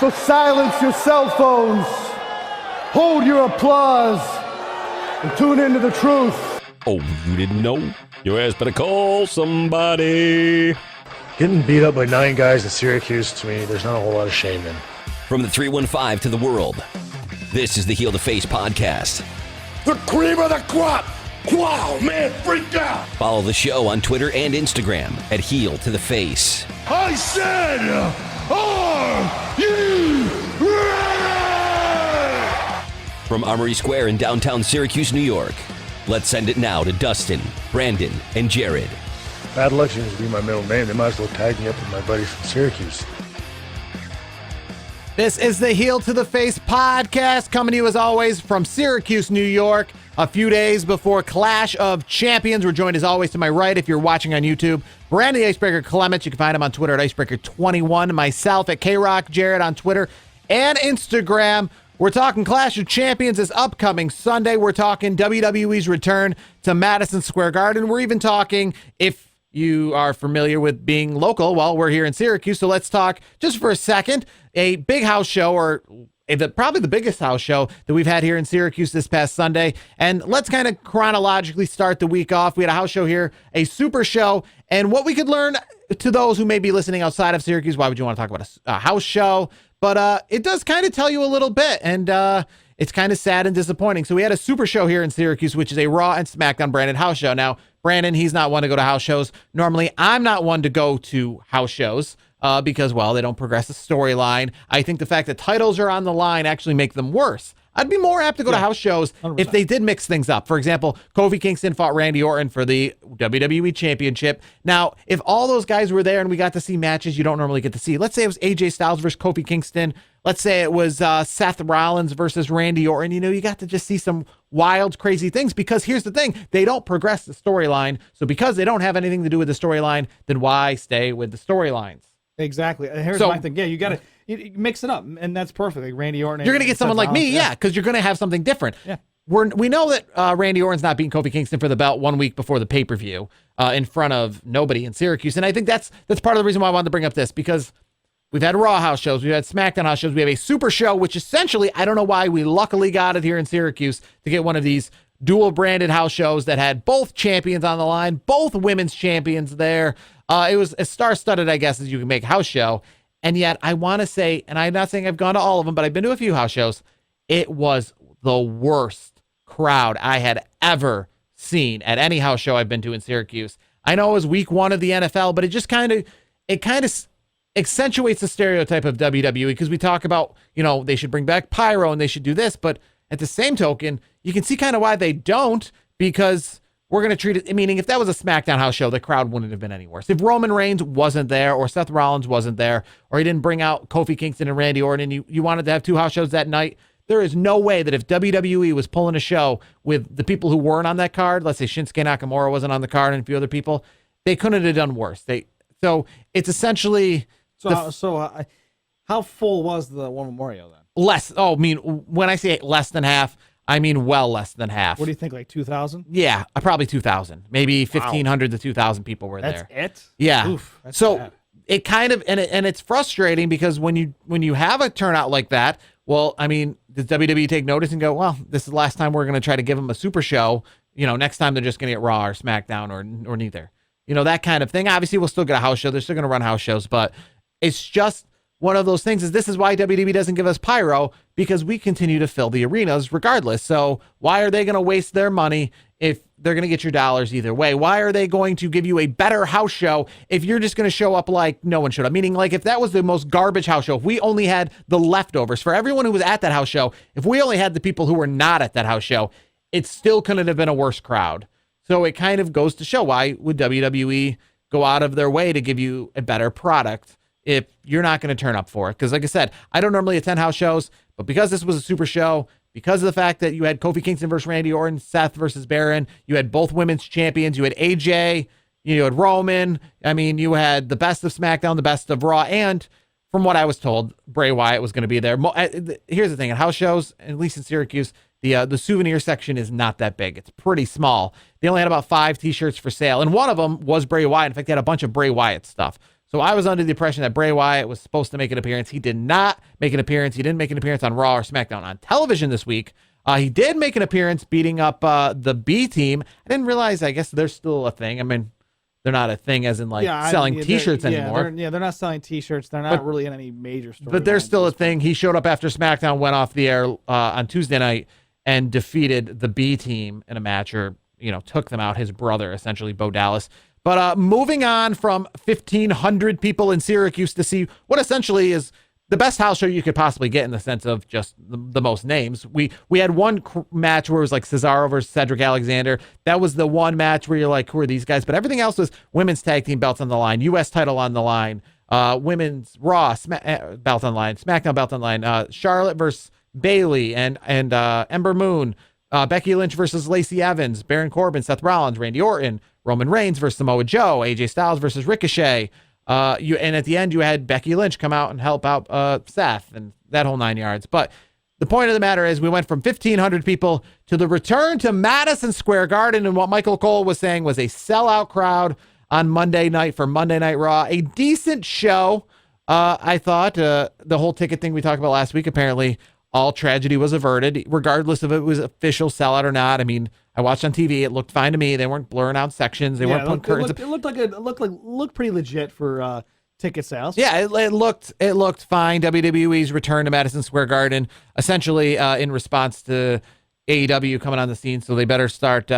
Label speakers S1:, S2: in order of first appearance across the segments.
S1: So silence your cell phones, hold your applause, and tune into the truth.
S2: Oh, you didn't know? Your ass better call somebody.
S3: Getting beat up by 9 guys in Syracuse, to me, there's not a whole lot of shame in.
S2: From the 315 to the world, this is the Heel to Face podcast.
S4: The cream of the crop! Wow, man, freaked out!
S2: Follow the show on Twitter and Instagram at Heel to the Face.
S4: I said, are you ready?
S2: From Armory Square in downtown Syracuse, New York, let's send it now to Dustin, Brandon, and Jared.
S3: Bad luck seems to be my middle name. They might as well tag me up with my buddy from Syracuse.
S5: This is the Heel to the Face podcast, coming to you as always from Syracuse, New York. A few days before Clash of Champions. We're joined as always to my right, if you're watching on YouTube, Brandon the Icebreaker Clements. You can find him on Twitter at Icebreaker21. Myself at KRock, Jared on Twitter and Instagram. We're talking Clash of Champions this upcoming Sunday. We're talking WWE's return to Madison Square Garden. We're even talking, if you are familiar with being local, well, we're here in Syracuse, so let's talk just for a second. A big house show, or probably the biggest house show that we've had here in Syracuse this past Sunday. And let's kind of chronologically start the week off. We had a house show here, a super show, and what we could learn to those who may be listening outside of Syracuse. Why would you want to talk about a house show? But it does kind of tell you a little bit, and it's kind of sad and disappointing. So we had a super show here in Syracuse, which is a Raw and SmackDown branded house show. Now, Brandon, he's not one to go to house shows. Normally, I'm not one to go to house shows. Because, well, they don't progress the storyline. I think the fact that titles are on the line actually make them worse. I'd be more apt to go to house shows 100%. If they did mix things up. For example, Kofi Kingston fought Randy Orton for the WWE Championship. Now, if all those guys were there and we got to see matches you don't normally get to see, let's say it was AJ Styles versus Kofi Kingston. Let's say it was Seth Rollins versus Randy Orton. You know, you got to just see some wild, crazy things, because here's the thing. They don't progress the storyline. So because they don't have anything to do with the storyline, then why stay with the storylines?
S6: Exactly. Here's my thing. Yeah, you got to mix it up, and that's perfect. Like Randy Orton.
S5: You're going to get someone like me, because you're going to have something different.
S6: Yeah.
S5: We know that Randy Orton's not beating Kofi Kingston for the belt 1 week before the pay-per-view in front of nobody in Syracuse, and I think that's part of the reason why I wanted to bring up this, because we've had Raw house shows, we've had SmackDown house shows, we have a super show, which essentially, I don't know why we luckily got it here in Syracuse to get one of these dual-branded house shows that had both champions on the line, both women's champions there. It was as star-studded, I guess, as you can make a house show. And yet, I want to say, and I'm not saying I've gone to all of them, but I've been to a few house shows. It was the worst crowd I had ever seen at any house show I've been to in Syracuse. I know it was week 1 of the NFL, but it just kind of accentuates the stereotype of WWE, because we talk about, they should bring back pyro and they should do this, but at the same token, you can see kind of why they don't, because we're going to treat it, meaning if that was a SmackDown house show, the crowd wouldn't have been any worse. If Roman Reigns wasn't there, or Seth Rollins wasn't there, or he didn't bring out Kofi Kingston and Randy Orton, and you wanted to have 2 house shows that night, there is no way that if WWE was pulling a show with the people who weren't on that card, let's say Shinsuke Nakamura wasn't on the card and a few other people, they couldn't have done worse. So it's essentially...
S6: So how full was the War Memorial then?
S5: Less. Oh, I mean, when I say less than half, I mean well less than half.
S6: What do you think, like 2,000?
S5: Yeah, probably 2,000. Maybe 1,500 to 2,000 people were there.
S6: That's it?
S5: Yeah.
S6: Oof, that's
S5: so
S6: bad.
S5: It kind of, and it's frustrating, because when you have a turnout like that, well, I mean, does WWE take notice and go, well, this is the last time we're going to try to give them a super show. Next time they're just going to get Raw or SmackDown or neither. That kind of thing. Obviously, we'll still get a house show. They're still going to run house shows, but it's just one of those things. This is why WWE doesn't give us pyro, because we continue to fill the arenas regardless. So why are they going to waste their money if they're going to get your dollars either way? Why are they going to give you a better house show if you're just going to show up like no one showed up? Meaning, like, if that was the most garbage house show, if we only had the leftovers for everyone who was at that house show, if we only had the people who were not at that house show, it still couldn't have been a worse crowd. So it kind of goes to show, why would WWE go out of their way to give you a better product if you're not going to turn up for it? Because like I said, I don't normally attend house shows, but because this was a super show, because of the fact that you had Kofi Kingston versus Randy Orton, Seth versus Baron, you had both women's champions, you had AJ, you had Roman, I mean, you had the best of SmackDown, the best of Raw, and from what I was told, Bray Wyatt was going to be there. Here's the thing, at house shows, at least in Syracuse, the souvenir section is not that big. It's pretty small. They only had about 5 t-shirts for sale, and one of them was Bray Wyatt. In fact, they had a bunch of Bray Wyatt stuff. So I was under the impression that Bray Wyatt was supposed to make an appearance. He did not make an appearance. He didn't make an appearance on Raw or SmackDown. On television this week, he did make an appearance beating up the B team. I didn't realize, I guess they're still a thing. I mean, they're not a thing as in selling T-shirts anymore.
S6: They're not selling T-shirts. They're not really in any major story.
S5: But they're still a thing. He showed up after SmackDown went off the air on Tuesday night and defeated the B team in a match, or took them out. His brother, essentially, Bo Dallas. But moving on from 1,500 people in Syracuse to see what essentially is the best house show you could possibly get in the sense of just the most names. We had one match where it was like Cesaro versus Cedric Alexander. That was the one match where you're like, who are these guys? But everything else was women's tag team belts on the line, U.S. title on the line, women's Raw belt on the line, SmackDown belt on the line, Charlotte versus Bayley and Ember Moon, Becky Lynch versus Lacey Evans, Baron Corbin, Seth Rollins, Randy Orton, Roman Reigns versus Samoa Joe, AJ Styles versus Ricochet. And at the end, you had Becky Lynch come out and help out Seth and that whole 9 yards. But the point of the matter is we went from 1,500 people to the return to Madison Square Garden, and what Michael Cole was saying was a sellout crowd on Monday night for Monday Night Raw. A decent show, I thought. The whole ticket thing we talked about last week, apparently all tragedy was averted, regardless of if it was official sellout or not. I mean, I watched on TV. It looked fine to me. They weren't blurring out sections. They weren't putting curtains.
S6: It looked pretty legit for ticket sales.
S5: Yeah, it looked fine. WWE's return to Madison Square Garden, essentially in response to AEW coming on the scene. So they better start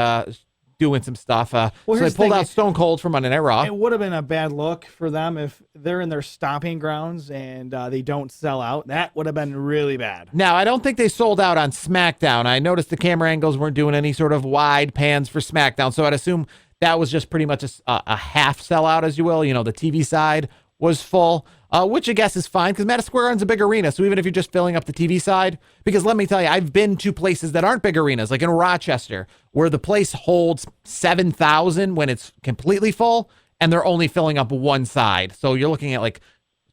S5: doing some stuff. So they pulled out Stone Cold for Monday Night Raw.
S6: It would have been a bad look for them if they're in their stomping grounds and they don't sell out. That would have been really bad.
S5: Now, I don't think they sold out on SmackDown. I noticed the camera angles weren't doing any sort of wide pans for SmackDown, so I'd assume that was just pretty much a half sellout, as you will. The TV side was full, which I guess is fine because Madison Square Garden's a big arena. So even if you're just filling up the TV side, because let me tell you, I've been to places that aren't big arenas, like in Rochester, where the place holds 7,000 when it's completely full, and they're only filling up one side. So you're looking at like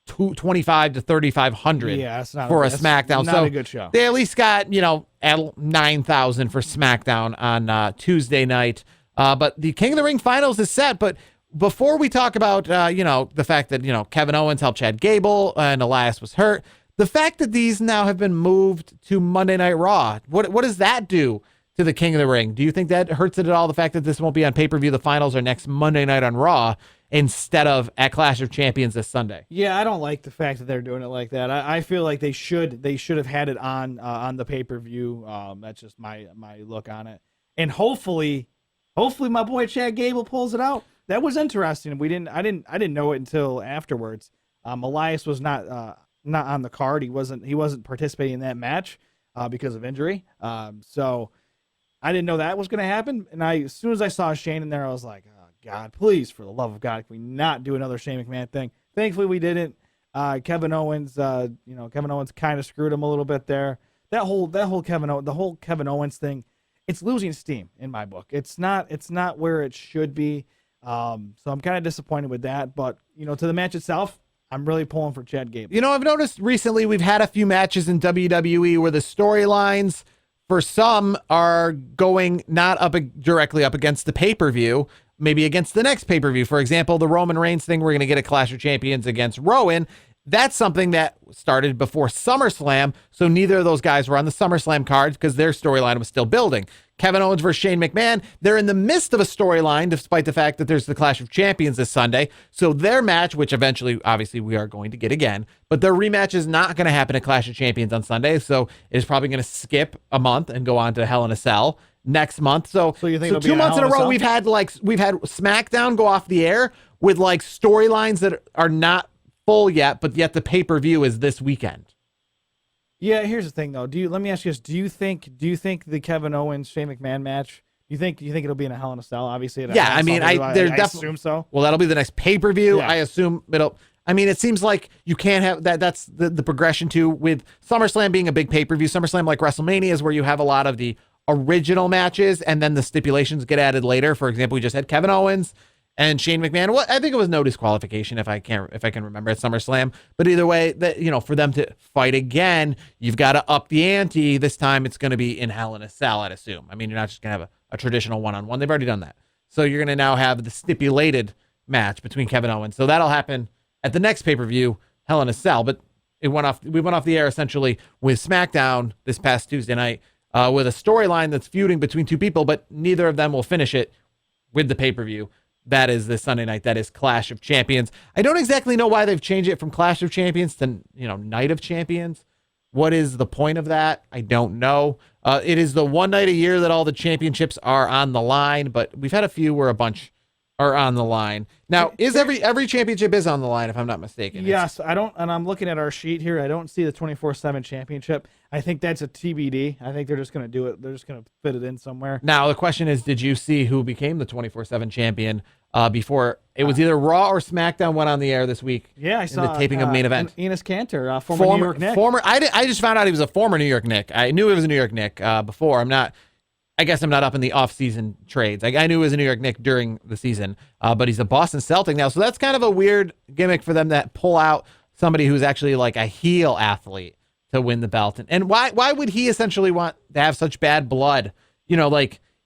S5: 25 to 3,500 for a SmackDown.
S6: Not a good show.
S5: They at least got, at 9,000 for SmackDown on Tuesday night. But the King of the Ring finals is set, but before we talk about, the fact that, Kevin Owens helped Chad Gable and Elias was hurt, the fact that these now have been moved to Monday Night Raw, what does that do to the King of the Ring? Do you think that hurts it at all, the fact that this won't be on pay-per-view, the finals are next Monday night on Raw instead of at Clash of Champions this Sunday?
S6: Yeah, I don't like the fact that they're doing it like that. I feel like they should have had it on the pay-per-view. That's just my look on it. And hopefully my boy Chad Gable pulls it out. That was interesting. I didn't know it until afterwards. Elias was not on the card. He wasn't participating in that match because of injury. So I didn't know that was going to happen. And as soon as I saw Shane in there, I was like, oh God, please, for the love of God, can we not do another Shane McMahon thing? Thankfully, we didn't. Kevin Owens, Kevin Owens kind of screwed him a little bit there. The whole Kevin Owens thing, it's losing steam in my book. It's not where it should be. So I'm kind of disappointed with that, but to the match itself, I'm really pulling for Chad Gable.
S5: I've noticed recently we've had a few matches in WWE where the storylines for some are going not directly up against the pay-per-view, maybe against the next pay-per-view. For example, the Roman Reigns thing, we're going to get a Clash of Champions against Rowan. That's something that started before SummerSlam, so neither of those guys were on the SummerSlam cards because their storyline was still building. Kevin Owens versus Shane McMahon, they're in the midst of a storyline despite the fact that there's the Clash of Champions this Sunday. So their match, which eventually, obviously, we are going to get again, but their rematch is not going to happen at Clash of Champions on Sunday, so it's probably going to skip a month and go on to Hell in a Cell next month. So
S6: you think
S5: 2 months in a row, we've had SmackDown go off the air with storylines that are not full yet, but yet the pay-per-view is this weekend.
S6: Yeah, here's the thing though. Let me ask you this: Do you think the Kevin Owens Shane McMahon match? Do you think it'll be in a Hell in a Cell? Obviously,
S5: I
S6: assume so.
S5: Well, that'll be the next pay-per-view.
S6: Yeah.
S5: I assume it'll. I mean, it seems like you can't have that. That's the progression too, with SummerSlam being a big pay-per-view. SummerSlam, like WrestleMania, is where you have a lot of the original matches, and then the stipulations get added later. For example, we just had Kevin Owens and Shane McMahon. Well, I think it was no disqualification if I can remember at SummerSlam. But either way, that for them to fight again, you've got to up the ante. This time it's going to be in Hell in a Cell, I'd assume. I mean, you're not just going to have a traditional one-on-one. They've already done that. So you're going to now have the stipulated match between Kevin Owens. So that'll happen at the next pay-per-view, Hell in a Cell. But we went off the air essentially with SmackDown this past Tuesday night with a storyline that's feuding between two people, but neither of them will finish it with the pay-per-view. That is this Sunday night. That is Clash of Champions. I don't exactly know why they've changed it from Clash of Champions to, Night of Champions. What is the point of that? I don't know. It is the one night a year that all the championships are on the line, but we've had a few where a bunch are on the line. Now, is every championship is on the line, if I'm not mistaken?
S6: Yes, I don't, and I'm looking at our sheet here. I don't see the 24/7 championship. I think that's a TBD. I think they're just going to do it. They're just going to fit it in somewhere.
S5: Now, the question is, did you see who became the 24/7 champion before? It was either Raw or SmackDown went on the air this week.
S6: Yeah, I saw
S5: the taping of Main Event.
S6: Enes Kanter, former New York Knick.
S5: I just found out he was a former New York Knick. I knew he was a New York Knick before. I guess I'm not up in the off-season trades. I knew he was a New York Knick during the season, but he's a Boston Celtic now. So that's kind of a weird gimmick for them to pull out somebody who's actually like a heel athlete to win the belt. And why would he essentially want to have such bad blood? He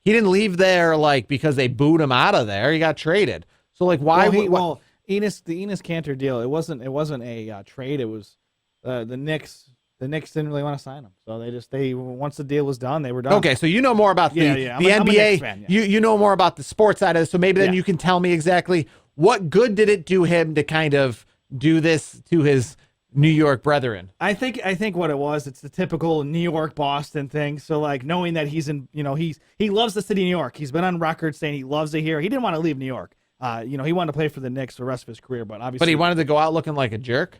S5: didn't leave there because they booed him out of there. He got traded. So
S6: the Enes Kanter deal, it wasn't a trade. It was the Knicks. The Knicks didn't really want to sign him, so they once the deal was done, they were done.
S5: Okay, so you know more about the NBA.
S6: I'm a Knicks fan, yeah.
S5: You know more about the sports side of this, so maybe then you can tell me exactly what good did it do him to kind of do this to his New York brethren.
S6: I think what it was, it's the typical New York Boston thing. So knowing that he's in, he loves the city of New York. He's been on record saying he loves it here. He didn't want to leave New York. He wanted to play for the Knicks for the rest of his career, but obviously.
S5: But he wanted to go out looking like a jerk.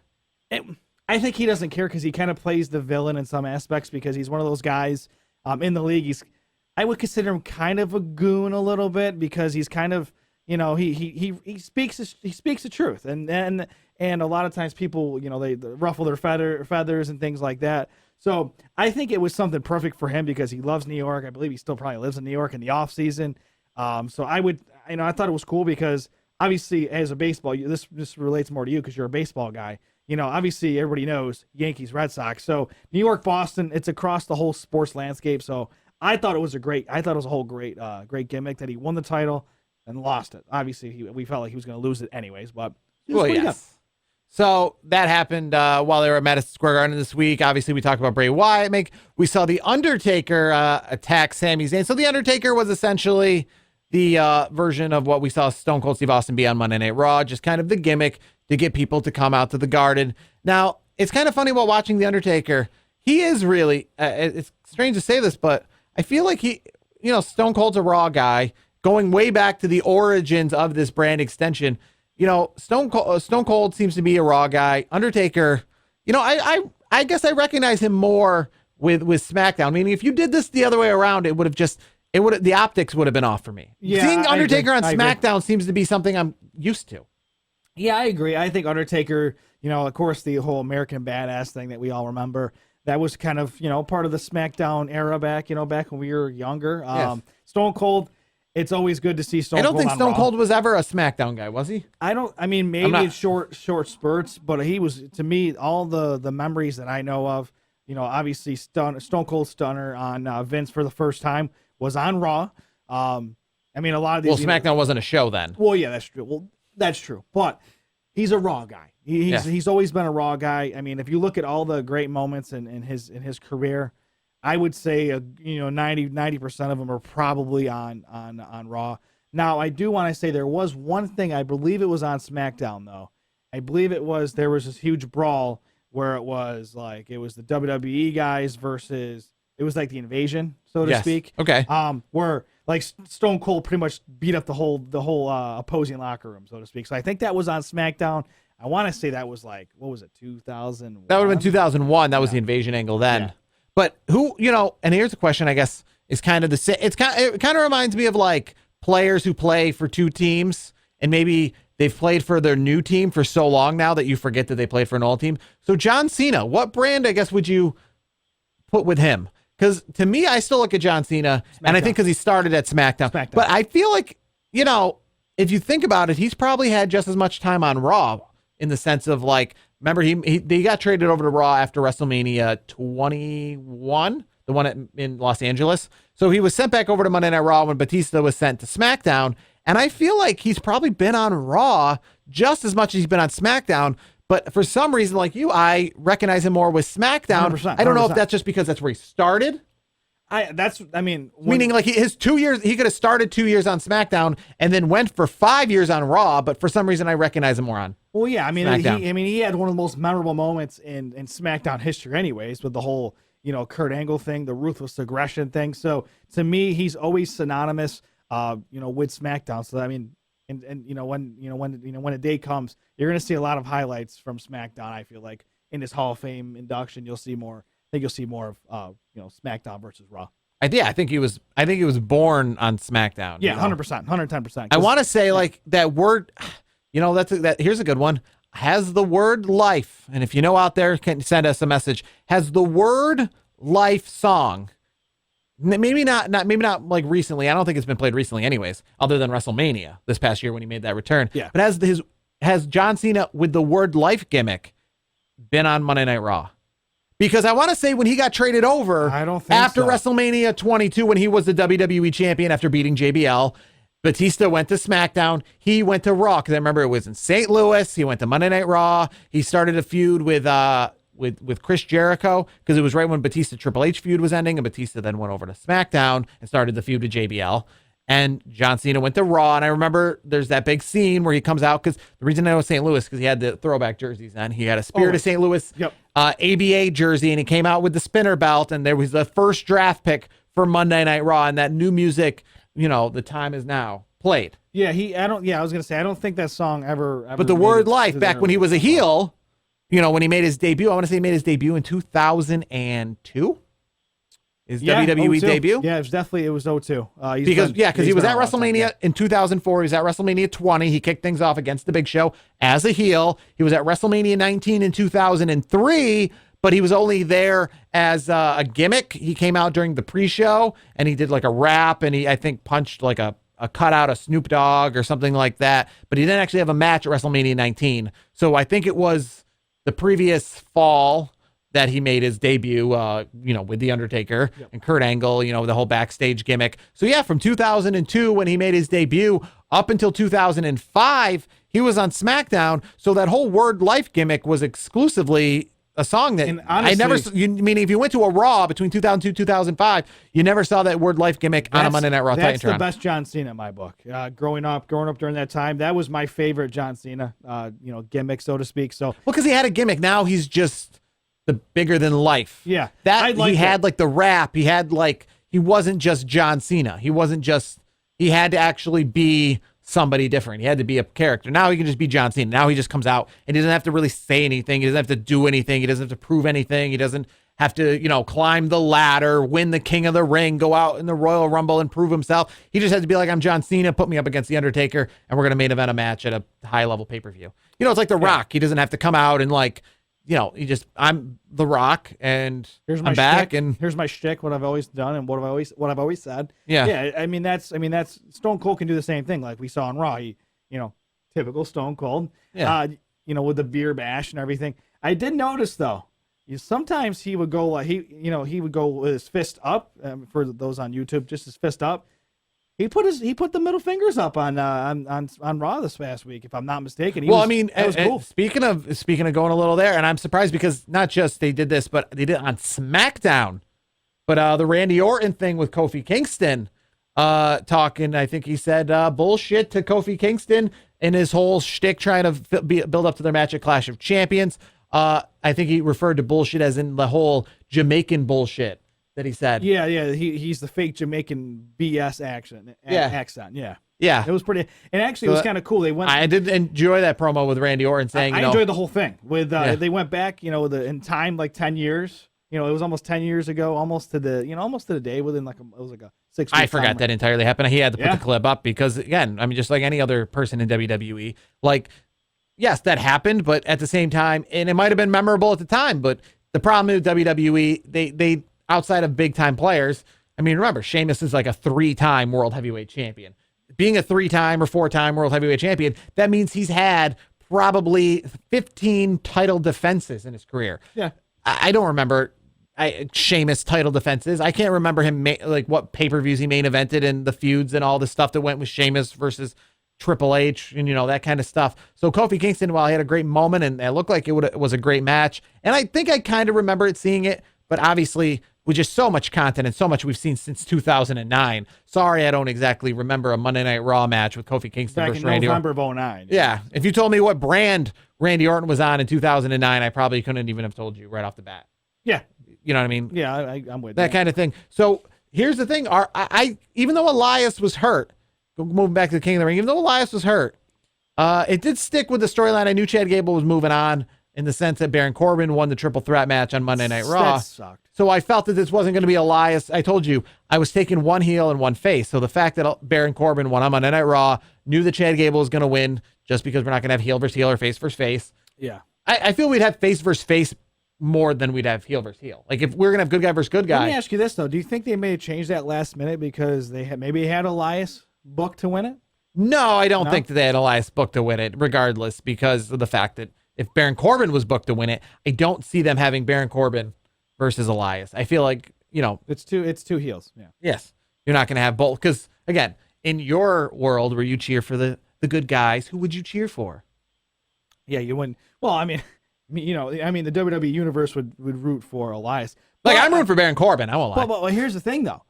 S6: I think he doesn't care because he kind of plays the villain in some aspects because he's one of those guys in the league. I would consider him kind of a goon a little bit because he's kind of, he speaks the truth and a lot of times people, they ruffle their feathers and things like that. So I think it was something perfect for him because he loves New York. I believe he still probably lives in New York in the off season. So I thought it was cool because obviously as a baseball, this relates more to you because you're a baseball guy. Obviously everybody knows Yankees, Red Sox. So New York, Boston, it's across the whole sports landscape. So I thought it was great great gimmick that he won the title and lost it. Obviously we felt like he was going to lose it anyways, but
S5: Good. So that happened while they were at Madison Square Garden this week. Obviously we talked about Bray Wyatt. We saw The Undertaker attack Sami Zayn. So The Undertaker was essentially the version of what we saw Stone Cold Steve Austin be on Monday Night Raw, just kind of the gimmick to get people to come out to the Garden. Now, it's kind of funny while watching The Undertaker. He is really, it's strange to say this, but I feel like Stone Cold's a Raw guy, going way back to the origins of this brand extension. Stone Cold seems to be a Raw guy. Undertaker, I guess I recognize him more with SmackDown. Meaning, if you did this the other way around, the optics would have been off for me.
S6: Yeah,
S5: seeing Undertaker on SmackDown seems to be something I'm used to.
S6: Yeah, I agree. I think Undertaker, of course, the whole American Badass thing that we all remember, that was kind of, part of the SmackDown era back when we were younger.
S5: Yes.
S6: Stone Cold, it's always good to see Stone Cold.
S5: I don't think Stone Cold was ever a SmackDown guy, was he?
S6: Maybe in short spurts, but he was, to me, all the memories that I know of, obviously Stone Cold Stunner on Vince for the first time was on Raw. A lot of these.
S5: Well, SmackDown wasn't a show then.
S6: Well, yeah, that's true. Well, that's true. But he's a Raw guy. He's always been a Raw guy. If you look at all the great moments in his career, I would say 90% of them are probably on Raw. Now, I do want to say there was one thing, I believe it was on SmackDown though. I believe there was this huge brawl where it was the WWE guys versus it was like the Invasion, so to speak.
S5: Okay.
S6: Where Stone Cold pretty much beat up the whole opposing locker room, so to speak. So I think that was on SmackDown. I want to say that was what was it, 2001?
S5: That would have been 2001. That was the Invasion angle then. Yeah. But who, and here's the question, I guess, is kind of the same. It kind of reminds me of players who play for two teams and maybe they've played for their new team for so long now that you forget that they played for an old team. So John Cena, what brand, I guess, would you put with him? Because to me, I still look at John Cena, and I think because he started at SmackDown. But I feel like, if you think about it, he's probably had just as much time on Raw in the sense of remember he got traded over to Raw after WrestleMania 21, the one in Los Angeles. So he was sent back over to Monday Night Raw when Batista was sent to SmackDown, And I feel like he's probably been on Raw just as much as he's been on SmackDown. But for some reason, like you, I recognize him more with SmackDown.
S6: 100%,
S5: I don't know if
S6: 100%.
S5: that's just because that's where he started.
S6: Meaning
S5: Like his 2 years, he could have started 2 years on SmackDown and then went for 5 years on Raw. But for some reason, I recognize him more on.
S6: Well, yeah,
S5: SmackDown.
S6: he had one of the most memorable moments in SmackDown history, anyways, with the whole Kurt Angle thing, the ruthless aggression thing. So to me, he's always synonymous, with SmackDown. So I mean, when a day comes, you're gonna see a lot of highlights from SmackDown. I feel like in his Hall of Fame induction, you'll see more. I think you'll see more of SmackDown versus Raw.
S5: I think he was born on SmackDown.
S6: Yeah, 100%, 110%.
S5: I want to say like that word, here's a good one. Has the word life, and if you know out there, can send us a message. Has the word life song, maybe not like recently. I don't think it's been played recently anyways, other than WrestleMania this past year when he made that return.
S6: Yeah.
S5: But has John Cena with the word life gimmick been on Monday Night Raw? Because I want to say when he got traded over
S6: I don't think
S5: after
S6: so.
S5: WrestleMania 22, when he was the WWE champion after beating JBL, Batista went to SmackDown. He went to Raw because I remember it was in St. Louis. He went to Monday Night Raw. He started a feud with Chris Jericho because it was right when Batista Triple H feud was ending, and Batista then went over to SmackDown and started the feud with JBL. And John Cena went to Raw, and I remember there's that big scene where he comes out because the reason I know St. Louis because he had the throwback jerseys on. He had a Spirit of St. Louis ABA jersey, and he came out with the spinner belt, and there was the first draft pick for Monday Night Raw, and that new music, The Time Is Now, played.
S6: Yeah, I was gonna say I don't think that song ever
S5: But the
S6: made
S5: word
S6: it
S5: life
S6: to
S5: back
S6: the-
S5: when he was a heel, when he made his debut, I want to say he made his debut in 2002. His WWE
S6: 02.
S5: debut.
S6: Yeah, it was 02.
S5: Because he was at WrestleMania in 2004. He was at WrestleMania 20. He kicked things off against the Big Show as a heel. He was at WrestleMania 19 in 2003, but he was only there as a gimmick. He came out during the pre-show and he did like a rap, and he, I think, punched like a cutout of Snoop Dogg or something like that. But he didn't actually have a match at WrestleMania 19. So I think it was the previous fall that he made his debut, with The Undertaker and Kurt Angle, the whole backstage gimmick. So yeah, from 2002 when he made his debut up until 2005, he was on SmackDown. So that whole word life gimmick was exclusively a song that
S6: And honestly,
S5: I never, meaning if you went to a Raw between 2002 2005, you never saw that word life gimmick on a Monday Night Raw.
S6: That's the
S5: Titantron.
S6: best John Cena in my book. Growing up during that time, that was my favorite John Cena, gimmick, so to speak. So,
S5: Well, because he had a gimmick. Now he's just the bigger than life.
S6: yeah,
S5: That he had like the rap. He had like, he wasn't just John Cena. He had to actually be somebody different. He had to be a character. Now he can just be John Cena. Now he just comes out and he doesn't have to really say anything. He doesn't have to do anything. He doesn't have to prove anything. He doesn't have to, climb the ladder, win the King of the Ring, go out in the Royal Rumble and prove himself. He just has to be like, I'm John Cena, put me up against The Undertaker, and we're going to main event a match at a high level pay-per-view. It's like The Rock. He doesn't have to come out and like, I'm The Rock and
S6: here's my
S5: I'm back
S6: shtick,
S5: and
S6: here's my shtick, what I've always done and what I've always said.
S5: Yeah.
S6: Yeah. I mean, that's Stone Cold can do the same thing. Like we saw in Raw, he, typical Stone Cold,
S5: Yeah.
S6: with the beer bash and everything. I did notice though, sometimes he would go like, he would go with his fist up, for those on YouTube, just his fist up. He put the middle fingers up on Raw this past week, if I'm not mistaken. That was cool.
S5: Speaking of going a little there, and I'm surprised because not just they did this, but they did it on SmackDown. But the Randy Orton thing with Kofi Kingston, talking, I think he said bullshit to Kofi Kingston in his whole shtick trying to build up to their match at Clash of Champions. I think he referred to bullshit as in the whole Jamaican bullshit that he said.
S6: Yeah. He's the fake Jamaican BS accent. Accent. Yeah.
S5: Yeah.
S6: It was pretty, and actually it was kind of cool. They went.
S5: I did enjoy that promo with Randy Orton saying,
S6: I enjoyed the whole thing with. They went back, in time like 10 years. It was almost 10 years ago, almost to the day. Within it was like a 6 week
S5: I forgot
S6: timer.
S5: that entirely happened. He had to put the clip up because, again, I mean, just like any other person in WWE, like, yes, that happened, but at the same time, and it might have been memorable at the time, but the problem with WWE, they outside of big time players, I mean, remember, Sheamus is like a 3-time world heavyweight champion. Being a 3-time or 4-time world heavyweight champion, that means he's had probably 15 title defenses in his career.
S6: Yeah.
S5: I don't remember Sheamus title defenses. I can't remember him like what pay-per-views he main evented and the feuds and all the stuff that went with Sheamus versus Triple H and, that kind of stuff. So Kofi Kingston, while he had a great moment and it looked like it was a great match, and I think I kind of remember seeing it, but obviously with just so much content and so much we've seen since 2009. Sorry, I don't exactly remember a Monday Night Raw match with Kofi Kingston
S6: Back
S5: versus
S6: in
S5: Randy
S6: November
S5: Orton.
S6: of 09.
S5: Yeah, if you told me what brand Randy Orton was on in 2009, I probably couldn't even have told you right off the bat.
S6: Yeah.
S5: You know what I mean?
S6: Yeah, I'm with
S5: that kind of thing. So here's the thing: I even though Elias was hurt, moving back to the King of the Ring, even though Elias was hurt, it did stick with the storyline. I knew Chad Gable was moving on in the sense that Baron Corbin won the triple threat match on Monday Night Raw.
S6: That sucked.
S5: So I felt that this wasn't going to be Elias. I told you I was taking one heel and one face. So the fact that Baron Corbin won on Monday Night Raw, knew that Chad Gable was going to win just because we're not going to have heel versus heel or face versus face.
S6: Yeah.
S5: I feel we'd have face versus face more than we'd have heel versus heel. Like if we're gonna have good guy versus good guy.
S6: Let me ask you this though: do you think they may have changed that last minute because they had Elias booked to win it?
S5: No, I don't think that they had Elias booked to win it, regardless, because of the fact that if Baron Corbin was booked to win it, I don't see them having Baron Corbin versus Elias. I feel like
S6: it's two heels. Yeah.
S5: Yes, you're not gonna have both because again, in your world where you cheer for the good guys, who would you cheer for?
S6: Yeah, you wouldn't. Well, I mean, the WWE universe would root for Elias.
S5: Like I'm rooting for Baron Corbin. I won't lie.
S6: But here's the thing, though.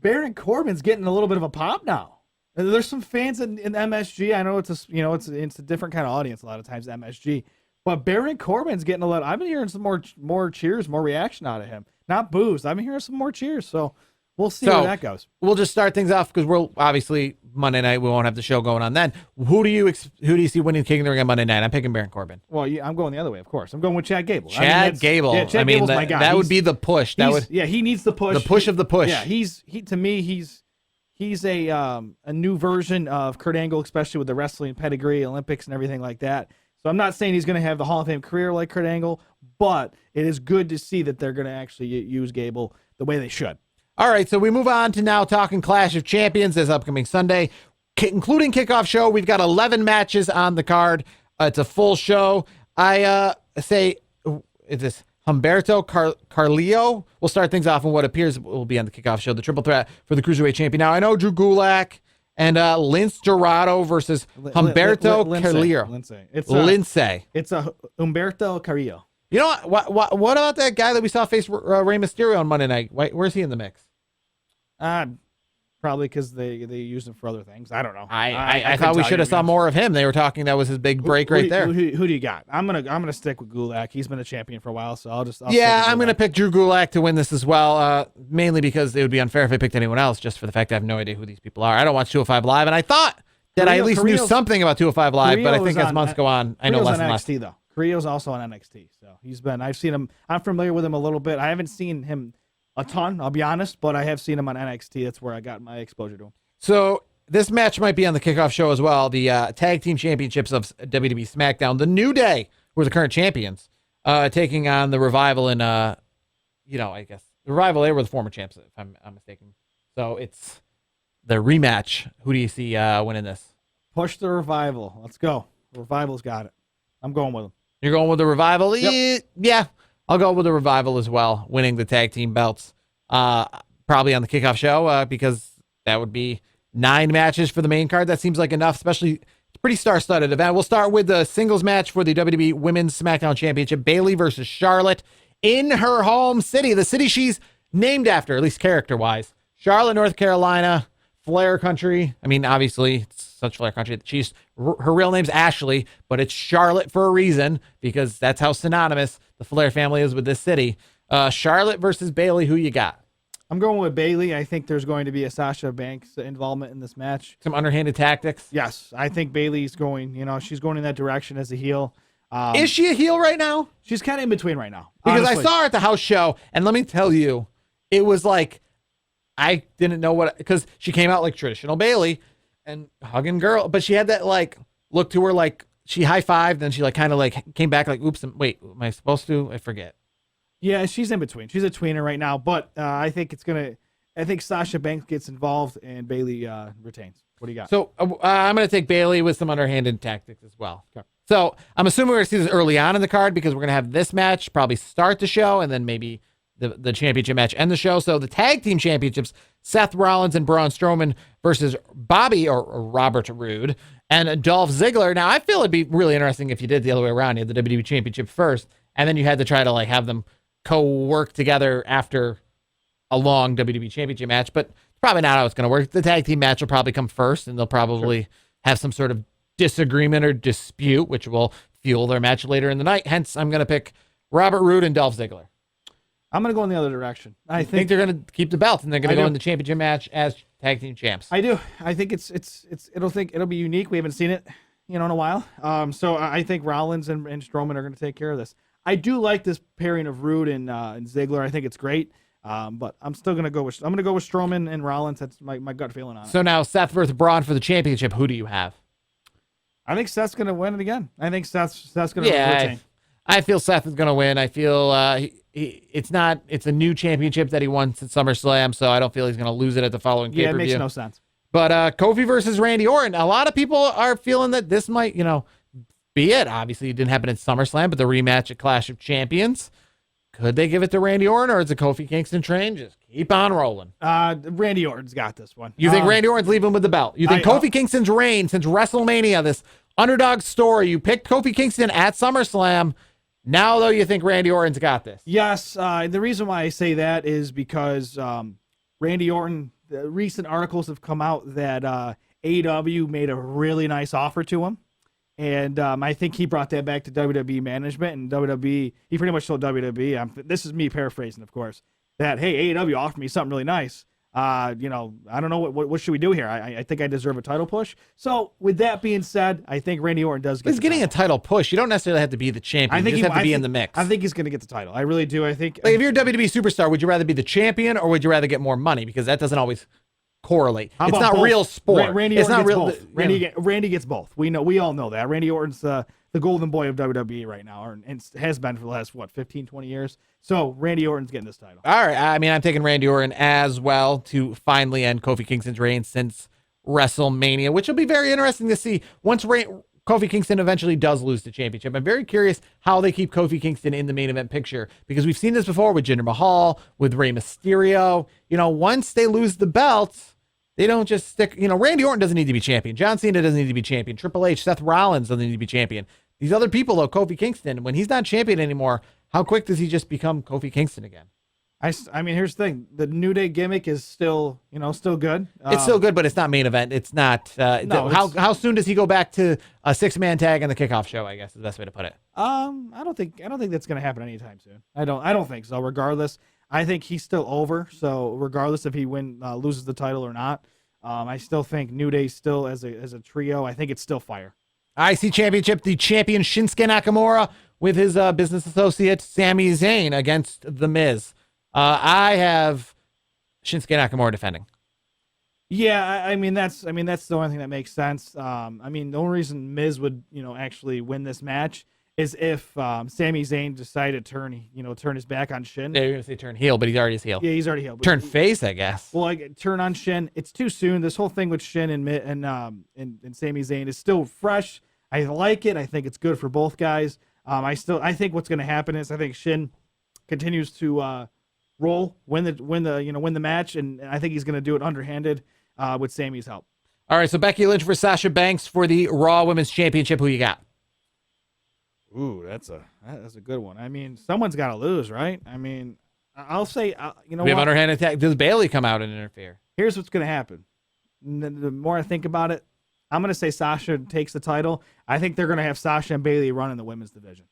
S6: Baron Corbin's getting a little bit of a pop now. There's some fans in MSG. I know it's a different kind of audience a lot of times, MSG. But Baron Corbin's getting a lot. I've been hearing some more cheers, more reaction out of him. Not boos. I've been hearing some more cheers. So we'll see where that goes.
S5: We'll just start things off because we're obviously Monday night. We won't have the show going on then. Who do you see winning King of the Ring on Monday night? I'm picking Baron Corbin.
S6: Well, I'm going the other way, of course. I'm going with Chad Gable.
S5: Chad Gable.
S6: Yeah, Chad Gable's my guy.
S5: That would be the push.
S6: He needs the push.
S5: The push of the push.
S6: Yeah, he's a new version of Kurt Angle, especially with the wrestling pedigree, Olympics, and everything like that. So I'm not saying he's going to have the Hall of Fame career like Kurt Angle, but it is good to see that they're going to actually use Gable the way they should.
S5: All right, so we move on to now talking Clash of Champions this upcoming Sunday, including kickoff show. We've got 11 matches on the card. It's a full show. I say, is this Humberto Carrillo? We'll start things off on what appears will be on the kickoff show, the triple threat for the Cruiserweight Champion. Now, I know Drew Gulak and Lince Dorado versus Humberto Carrillo. Lince.
S6: It's a Humberto Carrillo.
S5: You know what about that guy that we saw face Rey Mysterio on Monday night? Where's he in the mix?
S6: Probably because they used him for other things. I don't know.
S5: I thought we should have saw more of him. They were talking that was his big break right there.
S6: Who do you got? I'm gonna stick with Gulak. He's been a champion for a while, so
S5: I'm gonna pick Drew Gulak to win this as well. Mainly because it would be unfair if I picked anyone else, just for the fact I have no idea who these people are. I don't watch 205 Live, and I thought that I at least knew something about 205 Live, but I think as months go on, I know less and less.
S6: NXT though. Carrillo's also on NXT, so I've seen him. I'm familiar with him a little bit. I haven't seen him a ton, I'll be honest, but I have seen him on NXT. That's where I got my exposure to him.
S5: So this match might be on the kickoff show as well. The tag team championships of WWE SmackDown. The New Day were the current champions, taking on the Revival and I guess the Revival. They were the former champs, if I'm mistaken. So it's the rematch. Who do you see winning this?
S6: Push the Revival. Let's go. The Revival's got it. I'm going with them.
S5: You're going with the Revival?
S6: Yep.
S5: Yeah, I'll go with the Revival as well, winning the tag team belts. Probably on the kickoff show because that would be 9 matches for the main card. That seems like enough, especially it's a pretty star-studded event. We'll start with the singles match for the WWE Women's SmackDown Championship. Bayley versus Charlotte in her home city, the city she's named after, at least character-wise. Charlotte, North Carolina, Flair country. I mean, obviously, it's such Flair country. Her real name's Ashley, but it's Charlotte for a reason because that's how synonymous the Flair family is with this city. Charlotte versus Bayley. Who you got?
S6: I'm going with Bayley. I think there's going to be a Sasha Banks involvement in this match.
S5: Some underhanded tactics.
S6: Yes, I think Bayley's going. She's going in that direction as a heel.
S5: Is she a heel right now?
S6: She's kind of in between right now.
S5: Because
S6: honestly.
S5: I saw her at the house show, and let me tell you, it was like I didn't know because she came out like traditional Bayley and hugging girl, but she had that like look to her like she high-fived, then she like kind of like came back like, oops, wait, am I supposed to? I forget.
S6: Yeah, she's in between. She's a tweener right now, but I think Sasha Banks gets involved and Bayley retains. What do you got?
S5: So I'm going to take Bayley with some underhanded tactics as well.
S6: Okay.
S5: So I'm assuming we're going to see this early on in the card because we're going to have this match probably start the show and then maybe the championship match end the show. So the tag team championships, Seth Rollins and Braun Strowman versus Bobby or Robert Roode and Dolph Ziggler. Now, I feel it'd be really interesting if you did the other way around. You had the WWE Championship first, and then you had to try to like have them co-work together after a long WWE Championship match, but probably not how it's going to work. The tag team match will probably come first, and they'll probably have some sort of disagreement or dispute, which will fuel their match later in the night. Hence, I'm going to pick Robert Roode and Dolph Ziggler.
S6: I'm going to go in the other direction. I
S5: think they're going to keep the belt and they're going to go in the championship match as tag team champs.
S6: I do. I think it'll be unique. We haven't seen it, in a while. So I think Rollins and Strowman are going to take care of this. I do like this pairing of Roode and Ziggler. I think it's great. But I'm still going to go with Strowman and Rollins. That's my gut feeling on it.
S5: So now Seth versus Braun for the championship. Who do you have?
S6: I think Seth's going to win it again. I think Seth's going to retain.
S5: I feel Seth is going to win. I feel it's a new championship that he won at SummerSlam, so I don't feel he's going to lose it at the following pay-per-view.
S6: Yeah, it makes no sense.
S5: But Kofi versus Randy Orton, a lot of people are feeling that this might, be it. Obviously, it didn't happen at SummerSlam, but the rematch at Clash of Champions. Could they give it to Randy Orton, or is the Kofi Kingston train just keep on rolling?
S6: Randy Orton's got this one.
S5: You think Randy Orton's leaving with the belt? You think Kofi Kingston's reign since WrestleMania, this underdog story, you picked Kofi Kingston at SummerSlam. Now, though, you think Randy Orton's got this?
S6: Yes. The reason why I say that is because Randy Orton, the recent articles have come out that AEW made a really nice offer to him. And I think he brought that back to WWE management, and WWE, he pretty much told WWE, this is me paraphrasing, of course, that, hey, AEW offered me something really nice. I don't know, what should we do here? I think I deserve a title push. So with that being said, I think Randy Orton does get
S5: He's getting a title push. You don't necessarily have to be the champion. You just have to be in the mix.
S6: I think he's going to get the title. I really do. I think.
S5: Like if you're a WWE superstar, would you rather be the champion or would you rather get more money? Because that doesn't always correlate. It's not real sport.
S6: Randy
S5: Orton
S6: gets
S5: real.
S6: Both. Randy gets both. We all know that. Randy Orton's the golden boy of WWE right now, and has been for the last 15, 20 years. So Randy Orton's getting this title.
S5: All right. I mean, I'm taking Randy Orton as well to finally end Kofi Kingston's reign since WrestleMania, which will be very interesting to see once Kofi Kingston eventually does lose the championship. I'm very curious how they keep Kofi Kingston in the main event picture, because we've seen this before with Jinder Mahal, with Rey Mysterio. Once they lose the belts, they don't just stick. Randy Orton doesn't need to be champion. John Cena doesn't need to be champion. Triple H, Seth Rollins doesn't need to be champion. These other people, though, Kofi Kingston, when he's not champion anymore, how quick does he just become Kofi Kingston again?
S6: I mean, here's the thing: the New Day gimmick is still, still good.
S5: It's still good, but it's not main event. It's not. How soon does he go back to a 6-man tag on the kickoff show? I guess is the best way to put it.
S6: I don't think that's going to happen anytime soon. I don't think so. Regardless, I think he's still over. So regardless if he loses the title or not, I still think New Day still as a trio. I think it's still fire.
S5: IC Championship, the champion Shinsuke Nakamura with his business associate Sami Zayn against The Miz. I have Shinsuke Nakamura defending.
S6: Yeah, I mean that's the only thing that makes sense. I mean the only reason Miz would actually win this match is if Sami Zayn decided to turn his back on Shin.
S5: Yeah, you're gonna say turn heel, but he's already heel.
S6: Yeah, he's already heel.
S5: Turn face, I guess.
S6: Well, turn on Shin. It's too soon. This whole thing with Shin and Sami Zayn is still fresh. I like it. I think it's good for both guys. I think what's going to happen is I think Shin continues to roll, win the match, and I think he's going to do it underhanded with Sami's help.
S5: All right, so Becky Lynch for Sasha Banks for the Raw Women's Championship. Who you got?
S6: Ooh, that's a good one. I mean, someone's got to lose, right? I mean, I'll say,
S5: we have underhand attack. Does Bayley come out and interfere?
S6: Here's what's going to happen. The more I think about it, I'm going to say Sasha takes the title. I think they're going to have Sasha and Bayley run in the women's division.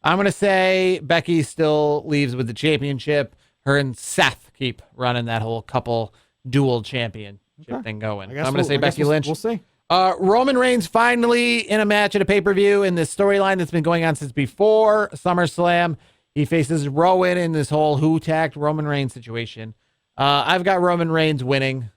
S5: I'm going to say Becky still leaves with the championship. Her and Seth keep running that whole couple dual championship thing going. I'm going to say Becky Lynch.
S6: We'll see.
S5: Roman Reigns finally in a match at a pay-per-view in this storyline that's been going on since before SummerSlam. He faces Rowan in this whole who tagged Roman Reigns situation. I've got Roman Reigns winning.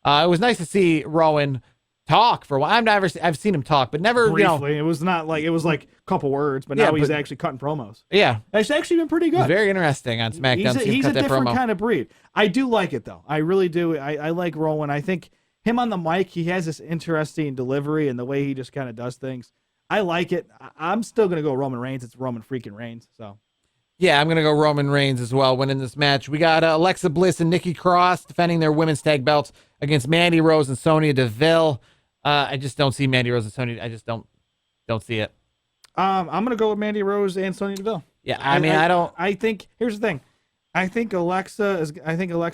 S5: It was nice to see Rowan talk for a while. I've seen him talk, but never
S6: briefly. It was not like it was like a couple words, but now he's actually cutting promos.
S5: Yeah,
S6: it's actually been pretty good.
S5: It's very interesting on SmackDown.
S6: He's a different kind of breed. I do like it though. I really do. I like Rowan. I think him on the mic, he has this interesting delivery and the way he just kind of does things. I like it. I'm still gonna go Roman Reigns. It's Roman freaking Reigns. So
S5: Yeah, I'm going to go Roman Reigns as well, winning this match. We got Alexa Bliss and Nikki Cross defending their women's tag belts against Mandy Rose and Sonya Deville. I just don't see Mandy Rose and Sonya. I just don't see it.
S6: I'm gonna go with Mandy Rose and Sonya Deville.
S5: Yeah, I don't.
S6: I think here's the thing. I think Alexa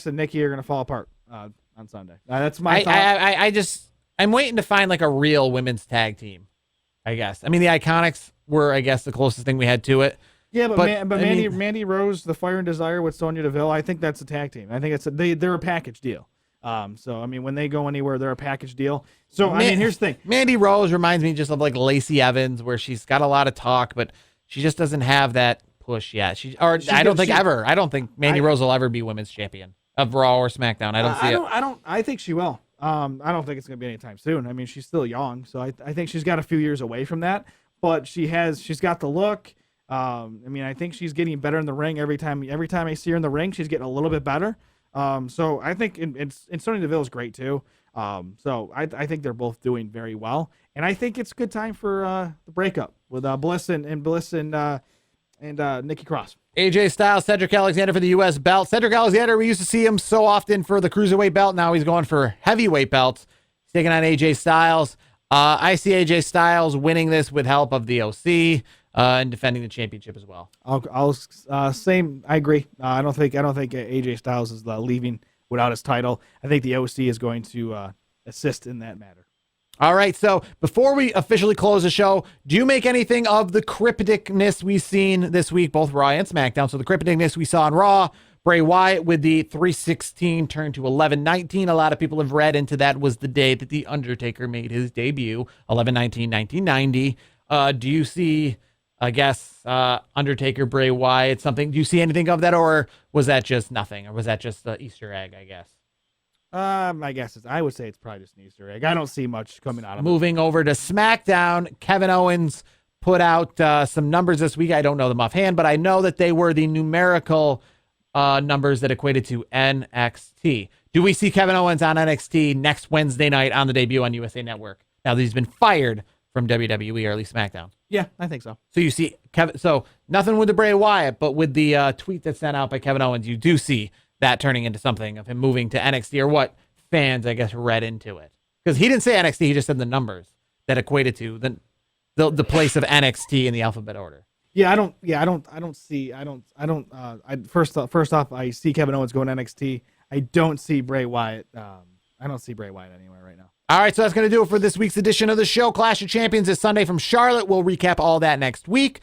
S6: and Nikki are gonna fall apart on Sunday. That's my thought.
S5: I'm waiting to find like a real women's tag team, I guess. I mean, the Iconics were, I guess, the closest thing we had to it.
S6: Yeah, but Mandy Rose, the Fire and Desire with Sonya Deville, I think that's a tag team. I think they're a package deal. So I mean, when they go anywhere, they're a package deal. So I mean, here's the thing. Mandy
S5: Rose reminds me just of like Lacey Evans, where she's got a lot of talk, but she just doesn't have that push yet. I don't think Mandy Rose will ever be women's champion of Raw or SmackDown. I don't see it.
S6: I think she will. I don't think it's gonna be anytime soon. I mean, she's still young, so I think she's got a few years away from that. But she's got the look. I mean, I think she's getting better in the ring every time I see her in the ring, she's getting a little bit better. So I think and Sonya Deville is great too. So I think they're both doing very well, and I think it's a good time for the breakup with Bliss and Nikki Cross.
S5: AJ Styles, Cedric Alexander for the U.S. belt. Cedric Alexander, we used to see him so often for the cruiserweight belt. Now he's going for heavyweight belts. He's taking on AJ Styles. I see AJ Styles winning this with help of the OC and defending the championship as well.
S6: Same. I agree. I don't think AJ Styles is leaving without his title. I think the OC is going to assist in that matter.
S5: All right, so before we officially close the show, do you make anything of the crypticness we've seen this week, both Raw and SmackDown? So the crypticness we saw on Raw, Bray Wyatt with the 316 turned to 1119. A lot of people have read into that was the day that The Undertaker made his debut, 11/19/1990. Do you see, I guess, Undertaker, Bray Wyatt, something? Do you see anything of that, or was that just nothing? Or was that just the Easter egg, I guess?
S6: I would say it's probably just an Easter egg. I don't see much coming out of it.
S5: Moving over to SmackDown, Kevin Owens put out some numbers this week. I don't know them offhand, but I know that they were the numerical numbers that equated to NXT. Do we see Kevin Owens on NXT next Wednesday night on the debut on USA Network? Now that he's been fired from WWE, or at least SmackDown.
S6: Yeah, I think so.
S5: So you see Kevin. So nothing with the Bray Wyatt, but with the tweet that's sent out by Kevin Owens, you do see that turning into something of him moving to NXT, or what fans, I guess, read into it. Because he didn't say NXT, he just said the numbers that equated to the place of NXT in the alphabet order. First off, I see Kevin Owens going to NXT. I don't see Bray Wyatt. I don't see Bray Wyatt anywhere right now. All right, so that's going to do it for this week's edition of the show. Clash of Champions is Sunday from Charlotte. We'll recap all that next week.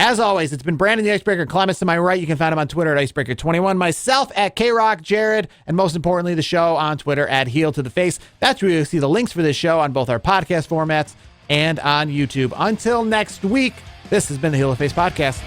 S5: As always, it's been Brandon the Icebreaker Clements to my right. You can find him on Twitter at Icebreaker21, myself at KRock, Jared, and most importantly, the show on Twitter at Heel to the Face. That's where you'll see the links for this show on both our podcast formats and on YouTube. Until next week, this has been the Heel to the Face podcast.